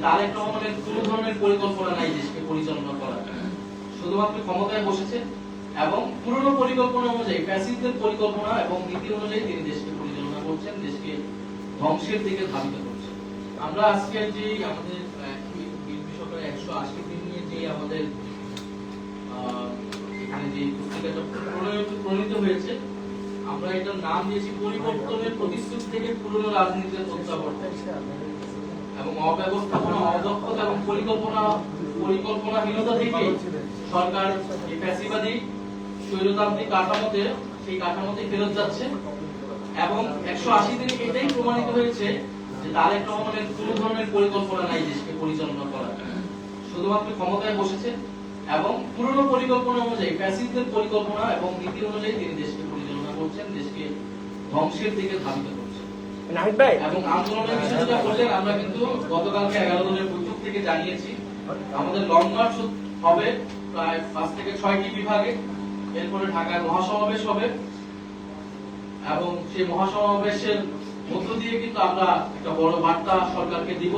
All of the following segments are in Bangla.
তারেক রহমানের কোনো ধরনের পরিকল্পনা নাই দেশকে পরিচালনা করার, শুধুমাত্র ক্ষমতায় বসেছে এবং পুরনো পরিকল্পনা অনুযায়ী ফ্যাসিস্টদের পরিকল্পনা এবং নীতি অনুযায়ী তিনি দেশকে পরিচালনা করছেন, দেশকে ধ্বংসের দিকে ধাবিত করছেন। আমরা আজকের যে আমাদের বিএনপি সরকারের 180 দিন নিয়ে যে আমাদের এখানে যে পুস্তিকাটা প্রণীত হয়েছে, আমরা এটার নাম দিয়েছি পরিবর্তনের প্রতিশ্রুতি থেকে পুরনো রাজনীতির প্রত্যাবর্তন এবং অব্যবস্থাপনা, অদক্ষতা এবং পরিকল্পনাহীনতা থেকে সরকার এই ফ্যাসিবাদী স্বৈরতান্ত্রিক কাঠামোতে সেই কাঠামোতে ফেরত যাচ্ছে এবং 180 দিনে এটাই প্রমাণিত হয়েছে যে তারেক রহমানের কোনো ধরনের পরিকল্পনা নাই দেশকে পরিচালনা করার, শুধুমাত্র ক্ষমতায় বসেছে এবং পুরনো পরিকল্পনা অনুযায়ী ফ্যাসিস্টদের পরিকল্পনা এবং নীতি অনুযায়ী তিনি দেশকে পরিচালনা করছেন, দেশকে ধ্বংসের দিকে ধাবিত করছেন। এবং আন্দোলনের বিষয়ে যেটা বললেন, আমরা কিন্তু গতকালকে 11 দলের বৈঠক থেকে জানিয়েছি আমাদের লং মার্চ হবে প্রায় 5 থেকে 6টি বিভাগে, এরপরে ঢাকায় মহাসমাবেশ হবে এবং সেই মহাসমাবেশের মধ্য দিয়ে কিন্তু আমরা একটা বড় বার্তা সরকারকে দিব।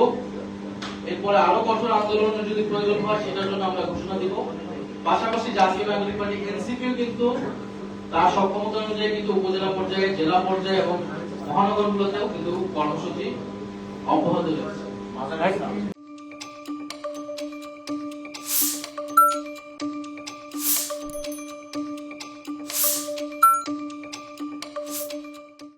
এরপরে আরো কঠোর আন্দোলনের যদি প্রয়োজন হয় সেটার জন্য আমরা ঘোষণা দিব। পাশাপাশি জাতীয় নাগরিক পার্টি এনসিপিও কিন্তু তার সক্ষমতা অনুযায়ী কিন্তু উপজেলা পর্যায়ে, জেলা পর্যায়ে এবং মহানগরগুলোতেও কিন্তু কর্মসূচি অব্যাহত রয়েছে।